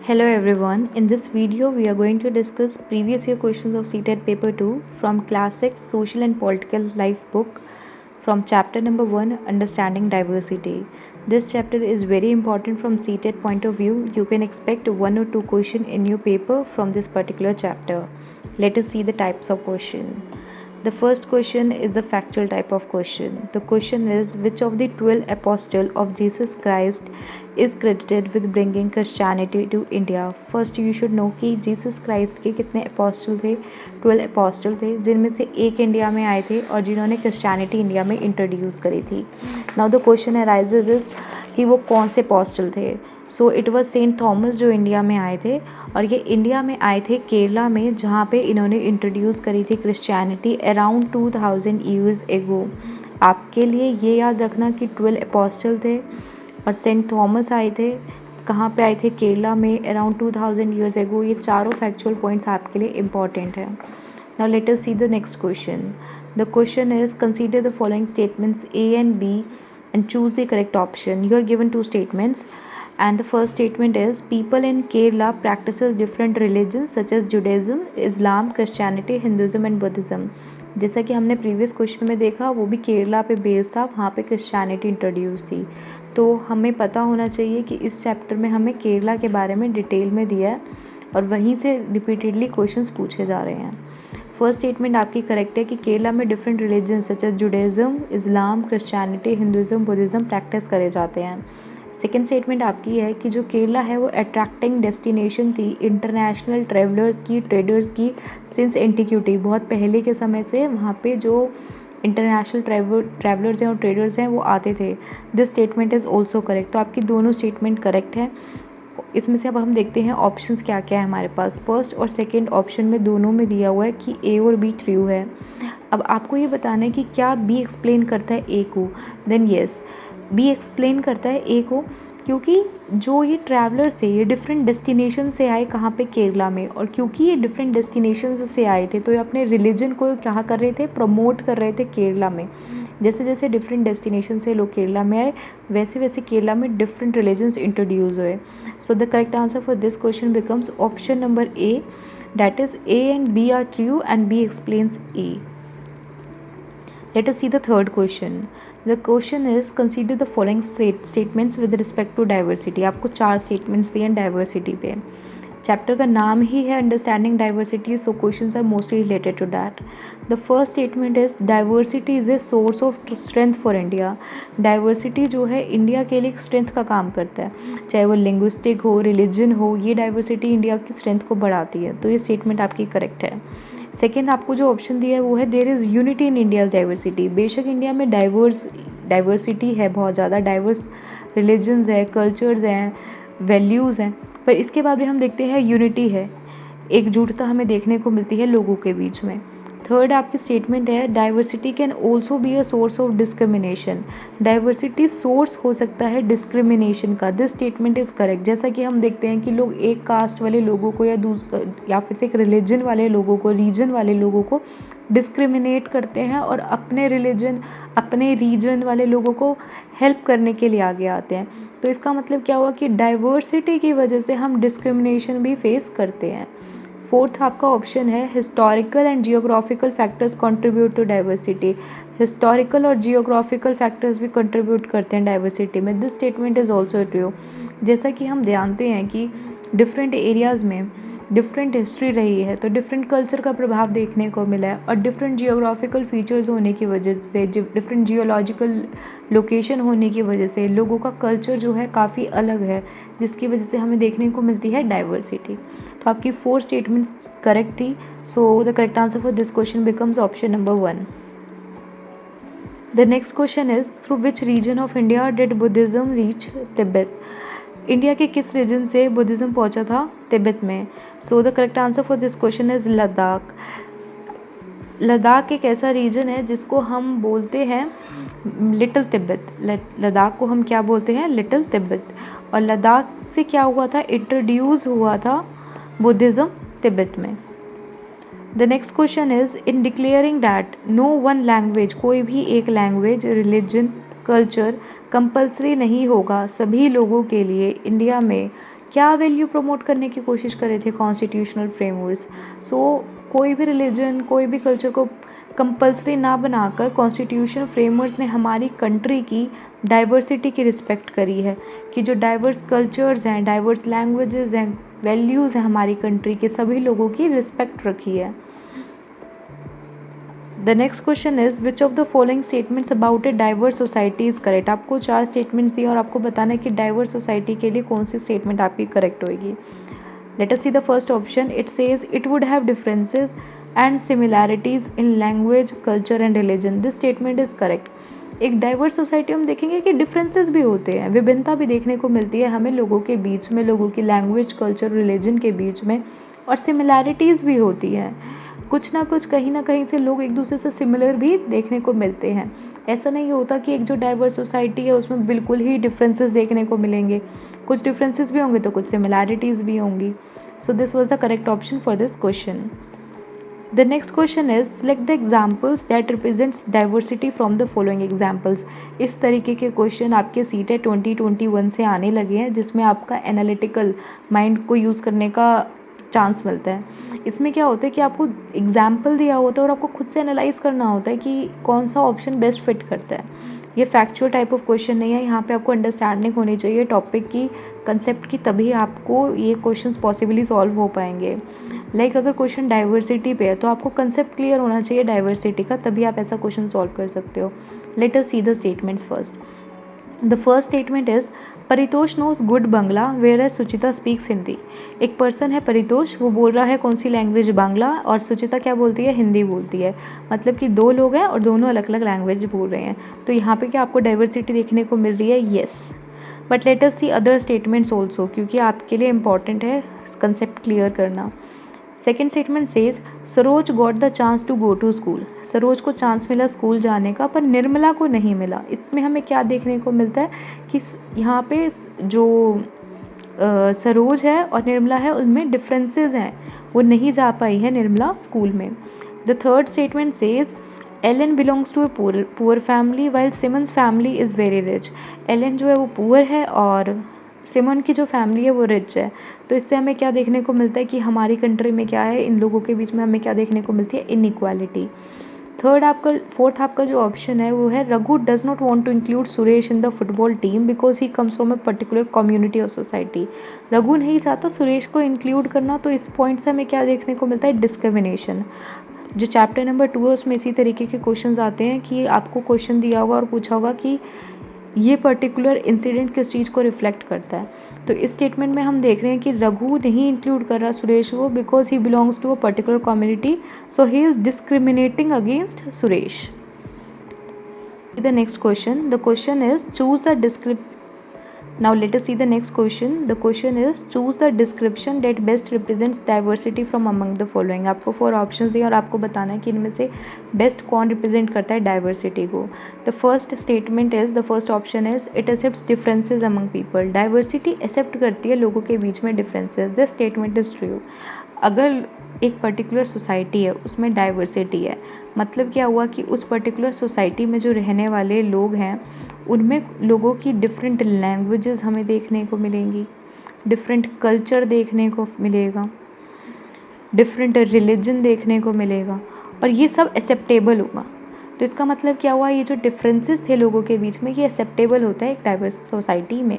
Hello everyone, in this video we are going to discuss previous year questions of CTET paper 2 from class 6 social and political life book from chapter number 1 understanding diversity. This chapter is very important from CTET point of view. You can expect one or two questions in your paper from this particular chapter. Let us see the types of question. The first question is a factual type of question. The question is which of the 12 apostles of Jesus Christ is credited with bringing Christianity to India? First you should know कि Jesus Christ के कितने apostle थे, 12 apostle थे, जिनमें से एक India में आए थे और जिन्होंने क्रिश्चियनिटी इंडिया में इंट्रोड्यूस करी थी. Now the question arises is कि वो कौन से अपोस्टल थे. So it was sent Thomas जो इंडिया में आए थे और ये इंडिया में आए थे केरला में, जहाँ पे इन्होंने इंट्रोड्यूस करी थी क्रिश्चियनिटी अराउंड 2000 ईयर्स एगो. आपके लिए ये याद रखना कि 12 अपोस्टल थे और सेंट थॉमस आए थे. कहाँ पे आए थे? केरला में अराउंड 2000 ईयर्स एगो. ये चारों फैक्चुअल पॉइंट्स आपके लिए इंपॉर्टेंट है. Now let us see the next question. The question is consider the following statements A and B and choose the correct option. You are given two statements and the first statement is people in Kerala practices different religions such as Judaism, Islam, Christianity, Hinduism and Buddhism. जैसा कि हमने previous question में देखा वो भी केरला पे based था, वहाँ पे क्रिश्चियनिटी इंट्रोड्यूस थी. तो हमें पता होना चाहिए कि इस चैप्टर में हमें केरला के बारे में डिटेल में दिया है और वहीं से रिपीटेडली क्वेश्चंस पूछे जा रहे हैं. फर्स्ट स्टेटमेंट आपकी करेक्ट है कि केरला में different religion such as Judaism, Islam, Christianity, Hinduism, Buddhism practice करे जाते हैं. सेकेंड स्टेटमेंट आपकी है कि जो केरला है वो अट्रैक्टिंग डेस्टिनेशन थी इंटरनेशनल ट्रैवलर्स की, ट्रेडर्स की सिंस एंटिक्यूटी. बहुत पहले के समय से वहाँ पे जो इंटरनेशनल ट्रैवलर्स हैं और ट्रेडर्स हैं वो आते थे. This statement is also correct. तो आपकी दोनों स्टेटमेंट करेक्ट है. इसमें से अब हम देखते हैं ऑप्शंस क्या क्या है हमारे पास. फर्स्ट और सेकंड ऑप्शन में दोनों में दिया हुआ है कि ए और बी ट्रू है. अब आपको ये बताना है कि क्या बी एक्सप्लेन करता है ए को. देन यस, बी एक्सप्लेन करता है ए को, क्योंकि जो ये ट्रैवलर्स थे ये डिफरेंट डेस्टिनेशन से आए कहाँ पे? केरला में. और क्योंकि ये डिफरेंट डेस्टिनेशन से आए थे तो ये अपने रिलीजन को क्या कर रहे थे? प्रमोट कर रहे थे केरला में. जैसे जैसे डिफरेंट डेस्टिनेशन से लोग केरला में आए वैसे वैसे केरला में डिफरेंट रिलीजन्स इंट्रोड्यूस हुए. सो the correct answer for this question becomes option number A, that is A and B are true and B explains A. Let us see the third question. The question is consider the following statements with respect to diversity. आपको 4 statements दिए हैं diversity पे. Chapter का नाम ही है understanding diversity, so questions are mostly related to that. The first statement is diversity is a source of strength for India. Diversity जो है इंडिया के लिए एक स्ट्रेंथ का काम करता है, चाहे वो लिंग्विस्टिक हो, रिलीजन हो. ये डाइवर्सिटी इंडिया की स्ट्रेंथ को बढ़ाती है. तो ये स्टेटमेंट आपकी करेक्ट है. सेकेंड आपको जो ऑप्शन दिया है वो है there is unity in India's diversity. बेशक इंडिया में डाइवर्सिटी है, बहुत ज़्यादा डाइवर्स रिलीजन्स है, कल्चर्स हैं, वैल्यूज़ हैं, पर इसके बाद भी हम देखते हैं यूनिटी है, एकजुटता हमें देखने को मिलती है लोगों के बीच में. थर्ड आपकी स्टेटमेंट है diversity can also be a source of discrimination. Diversity source हो सकता है डिस्क्रिमिनेशन का. This statement is correct. जैसा कि हम देखते हैं कि लोग एक कास्ट वाले लोगों को या फिर से एक रिलीजन वाले लोगों को, रीजन वाले लोगों को डिस्क्रिमिनेट करते हैं और अपने रिलीजन, अपने रीजन वाले लोगों को हेल्प करने के लिए आगे आते हैं. तो इसका मतलब क्या हुआ कि डाइवर्सिटी की वजह से हम डिस्क्रिमिनेशन भी फेस करते हैं. फोर्थ आपका ऑप्शन है historical and geographical factors contribute to diversity. Historical और जियोग्राफिकल फैक्टर्स भी कंट्रीब्यूट करते हैं डाइवर्सिटी में. This statement is also true. जैसा कि हम जानते हैं कि डिफरेंट एरियाज़ में डिफरेंट हिस्ट्री रही है तो डिफरेंट कल्चर का प्रभाव देखने को मिला है, और डिफरेंट जियोग्राफिकल फीचर्स होने की वजह से, डिफरेंट जियोलॉजिकल लोकेशन होने की वजह से लोगों का कल्चर जो है काफ़ी अलग है, जिसकी वजह से हमें देखने को मिलती है डाइवर्सिटी. तो आपकी 4 स्टेटमेंट्स करेक्ट थी. सो the correct answer for this question becomes option number 1. The next question is through which region of India did Buddhism reach Tibet. India के किस रीजन से बुद्धिज़्म पहुंचा था? तिब्बत में. सो the correct answer for this question is Ladakh. Ladakh एक ऐसा reason है जिसको हम बोलते हैं लिटिल तिब्बत. लद्दाख को हम क्या बोलते हैं? लिटिल तिब्बत. और लद्दाख से क्या हुआ था? इंट्रोड्यूस हुआ था बुद्धिज़्म तिब्बत में. The next question is in declaring that no one language, कोई भी एक लैंग्वेज, रिलीजन, कल्चर कंपल्सरी नहीं होगा सभी लोगों के लिए इंडिया में क्या वैल्यू प्रमोट करने की कोशिश कर रहे थे कॉन्स्टिट्यूशनल फ्रेमवर्क्स? सो कोई भी रिलीजन, कोई भी कल्चर को कंपल्सरी ना बनाकर कॉन्स्टिट्यूशन फ्रेमवर्क्स ने हमारी कंट्री की डाइवर्सिटी की रिस्पेक्ट करी है, कि जो डाइवर्स कल्चर्स हैं, डाइवर्स लैंग्वेजेस हैं, वैल्यूज़ हैं हमारी कंट्री के, सभी लोगों की रिस्पेक्ट रखी है। The next question is which of the following statements about a diverse society is correct? आपको 4 स्टेटमेंट्स दिए और आपको बताना है कि डाइवर्स सोसाइटी के लिए कौन सी स्टेटमेंट आपकी करेक्ट होगी। Late us see the first option. It says it would have differences and similarities in language, culture and religion. This statement is correct. एक डाइवर्स सोसाइटी हम देखेंगे कि डिफरेंसेस भी होते हैं, विभिन्नता भी देखने को मिलती है हमें लोगों के बीच में, लोगों की लैंग्वेज, कल्चर, रिलीजन के बीच में, और सिमिलैरिटीज़ भी होती हैं। कुछ ना कुछ, कहीं ना कहीं से लोग एक दूसरे से सिमिलर भी देखने को मिलते हैं। ऐसा नहीं होता कि एक जो डाइवर्स सोसाइटी है उसमें बिल्कुल ही डिफरेंसेस देखने को मिलेंगे। कुछ डिफरेंसेस भी होंगे तो कुछ सिमिलैरिटीज़ भी होंगी. So this was the correct option for this question. The next question is select the examples that represents diversity from the following examples. इस तरीके के क्वेश्चन आपके सीटेट 2021 से आने लगे हैं, जिसमें आपका एनालिटिकल माइंड को यूज़ करने का चांस मिलता है. इसमें क्या होता है कि आपको एग्जाम्पल दिया होता है और आपको खुद से एनालाइज करना होता है कि कौन सा ऑप्शन बेस्ट फिट करता है. ये फैक्चुअल टाइप ऑफ क्वेश्चन नहीं है. यहाँ पे आपको अंडरस्टैंडिंग होनी चाहिए टॉपिक की, कंसेप्ट की, तभी आपको ये क्वेश्चंस पॉसिबली सॉल्व हो पाएंगे. लाइक अगर क्वेश्चन डाइवर्सिटी पे है तो आपको कंसेप्ट क्लियर होना चाहिए डाइवर्सिटी का, तभी आप ऐसा क्वेश्चन सॉल्व कर सकते हो. Let us see the statements first. The first statement is Paritosh knows good Bangla whereas Suchita speaks Hindi. एक पर्सन है परितोष, वो बोल रहा है कौन सी लैंग्वेज? बांग्ला. और सुचिता क्या बोलती है? हिंदी बोलती है. मतलब कि दो लोग हैं और दोनों अलग अलग लैंग्वेज बोल रहे हैं. तो यहाँ पे क्या आपको डाइवर्सिटी देखने को मिल रही है? Yes. But let us see other statements also, क्योंकि आपके लिए इंपॉर्टेंट है कंसेप्ट क्लियर करना. Second statement says Saroj got the chance to go to school. Saroj को चांस मिला स्कूल जाने का, पर निर्मला को नहीं मिला. इसमें हमें क्या देखने को मिलता है कि यहाँ पे जो सरोज है और निर्मला है उनमें डिफरेंसेस हैं, वो नहीं जा पाई है निर्मला स्कूल में. The third statement says Alan belongs to a poor family while Simmons family is very rich. Alan जो है वो पुअर है और सिमन की जो फैमिली है वो रिच है. तो इससे हमें क्या देखने को मिलता है कि हमारी कंट्री में क्या है, इन लोगों के बीच में हमें क्या देखने को मिलती है? इनइक्वालिटी. फोर्थ आपका जो ऑप्शन है वो है Raghu does not want to include Suresh in the football team because he comes from a particular community और सोसाइटी. रघु नहीं चाहता सुरेश को इंक्लूड करना. तो इस पॉइंट से हमें क्या देखने को मिलता है? डिस्क्रिमिनेशन. जो चैप्टर नंबर 2 है उसमें इसी तरीके के क्वेश्चंस आते हैं कि आपको क्वेश्चन दिया होगा और पूछा होगा कि ये पर्टिकुलर इंसिडेंट किस चीज़ को रिफ्लेक्ट करता है. तो इस स्टेटमेंट में हम देख रहे हैं कि रघु नहीं इंक्लूड कर रहा सुरेश को because he belongs to a particular community, so he is discriminating against Suresh. The next question. The question is choose the Now let us see the next question. The question is choose the description that best represents diversity from among the following. आपको 4 options दिए और आपको बताना है कि इनमें से best कौन रिप्रेजेंट करता है डाइवर्सिटी को. The first statement is, the first option is it accepts differences among people. Diversity accept करती है लोगों के बीच में differences. This statement is true. अगर एक पर्टिकुलर सोसाइटी है उसमें डाइवर्सिटी है, मतलब क्या हुआ कि उस पर्टिकुलर सोसाइटी में जो रहने वाले लोग हैं उनमें लोगों की डिफरेंट लैंग्वेजेस हमें देखने को मिलेंगी, डिफरेंट कल्चर देखने को मिलेगा, डिफरेंट रिलीजन देखने को मिलेगा, और ये सब एक्सेप्टेबल होगा. तो इसका मतलब क्या हुआ? ये जो डिफरेंसेस थे लोगों के बीच में ये एक्सेप्टेबल होता है एक डाइवर्स सोसाइटी में.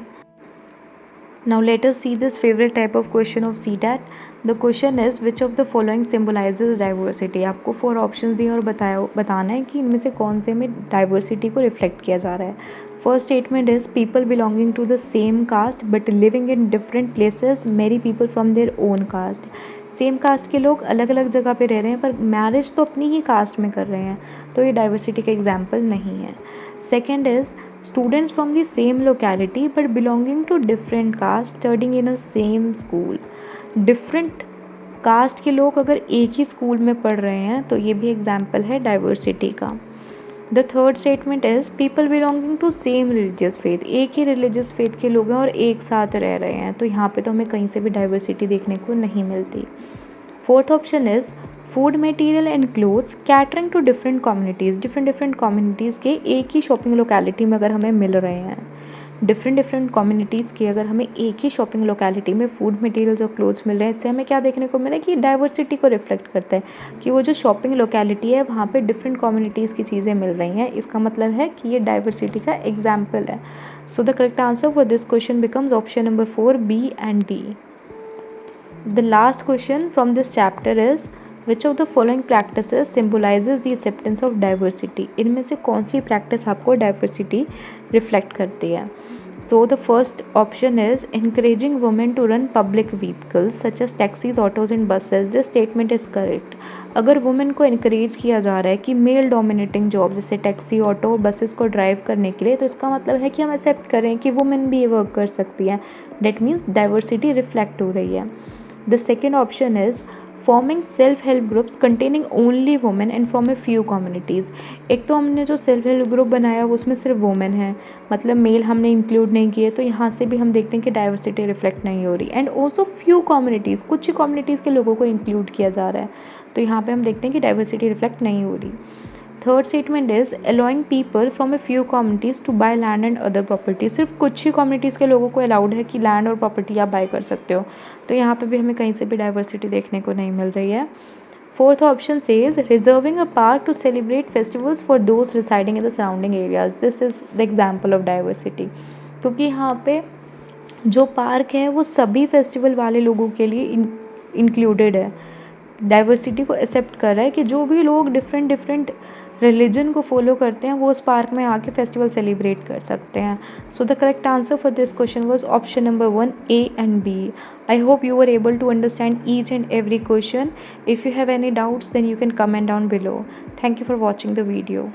Now let us see this favorite type of question of CTAT. The question is which of the following symbolizes diversity. आपको 4 ऑप्शंस दिए और बताना है कि इनमें से कौन से में डाइवर्सिटी को रिफ्लेक्ट किया जा रहा है. First statement is people belonging to the same caste but living in different places marry people from their own caste. Same caste के लोग अलग अलग जगह पे रह रहे हैं पर मैरिज तो अपनी ही कास्ट में कर रहे हैं, तो ये डाइवर्सिटी का एग्जाम्पल नहीं है. Second is students from the same locality but belonging to different caste studying in a same school. Different caste के लोग अगर एक ही स्कूल में पढ़ रहे हैं तो ये भी एग्जाम्पल है डाइवर्सिटी का. The third statement is people belonging to same religious faith. एक ही रिलीजियस फेथ के लोग हैं और एक साथ रह रहे हैं, तो यहाँ पे तो हमें कहीं से भी डाइवर्सिटी देखने को नहीं मिलती. Fourth option is food material and clothes catering to different communities. Different communities के एक ही शॉपिंग लोकेलिटी में अगर हमें मिल रहे हैं. डिफरेंट डिफरेंट कम्युनिटीज़ की अगर हमें एक ही शॉपिंग लोकेलिटी में फूड मटेरियल्स और क्लोथ्स मिल रहे हैं, इससे हमें क्या देखने को मिला है कि डाइवर्सिटी को रिफ्लेक्ट करता है कि वो जो शॉपिंग लोकेलिटी है वहाँ पे डिफरेंट कम्युनिटीज़ की चीज़ें मिल रही हैं। इसका मतलब है कि ये डाइवर्सिटी का एग्जाम्पल है। So the correct answer for this question becomes option number 4, B and D. The last question from this chapter is which of the following practices symbolizes the acceptance of diversity? इनमें से कौन सी practice आपको diversity reflect करती है? So the first option is encouraging women to run public vehicles such as taxis, autos and buses. This statement is correct. अगर women को इनक्रेज किया जा रहा है कि मेल डोमिनेटिंग जॉब जैसे टैक्सी, ऑटो, बसेस को ड्राइव करने के लिए, तो इसका मतलब है कि हम एक्सेप्ट करें कि वुमेन भी ये वर्क कर सकती है। डेट मीन्स डाइवर्सिटी रिफ्लेक्ट हो रही है। The second option is forming self-help groups containing only women and from a few communities. एक तो हमने जो सेल्फ हेल्प ग्रुप बनाया वो उसमें सिर्फ वुमेन है, मतलब मेल हमने इंक्लूड नहीं किए, तो यहाँ से भी हम देखते हैं कि डाइवर्सिटी रिफ्लेक्ट नहीं हो रही। एंड ऑल्सो फ्यू कम्युनिटीज़, कुछ ही कम्युनिटीज़ के लोगों को इंक्लूड किया जा रहा है, तो यहाँ पे हम देखते हैं कि डाइवर्सिटी रिफ्लेक्ट नहीं हो रही। Third statement is allowing people from a few communities to buy land and other property. सिर्फ कुछ ही कम्युनिटीज़ के लोगों को अलाउड है कि लैंड और प्रॉपर्टी आप बाय कर सकते हो, तो यहाँ पे भी हमें कहीं से भी डाइवर्सिटी देखने को नहीं मिल रही है। Fourth option says reserving a park to celebrate festivals for those residing in the surrounding areas. This is the example of diversity, क्योंकि यहाँ पे जो पार्क है वो सभी फेस्टिवल वाले लोगों के लिए इंक्लूडेड है। डाइवर्सिटी को एक्सेप्ट कर रहा है कि जो भी लोग डिफरेंट डिफरेंट रिलीजन को फॉलो करते हैं वो उस पार्क में आके फेस्टिवल सेलिब्रेट कर सकते हैं। So the correct answer for this question was option number 1, A and B. I hope you were able to understand each and every question. If you have any doubts, then you can comment down below. Thank you for watching the video.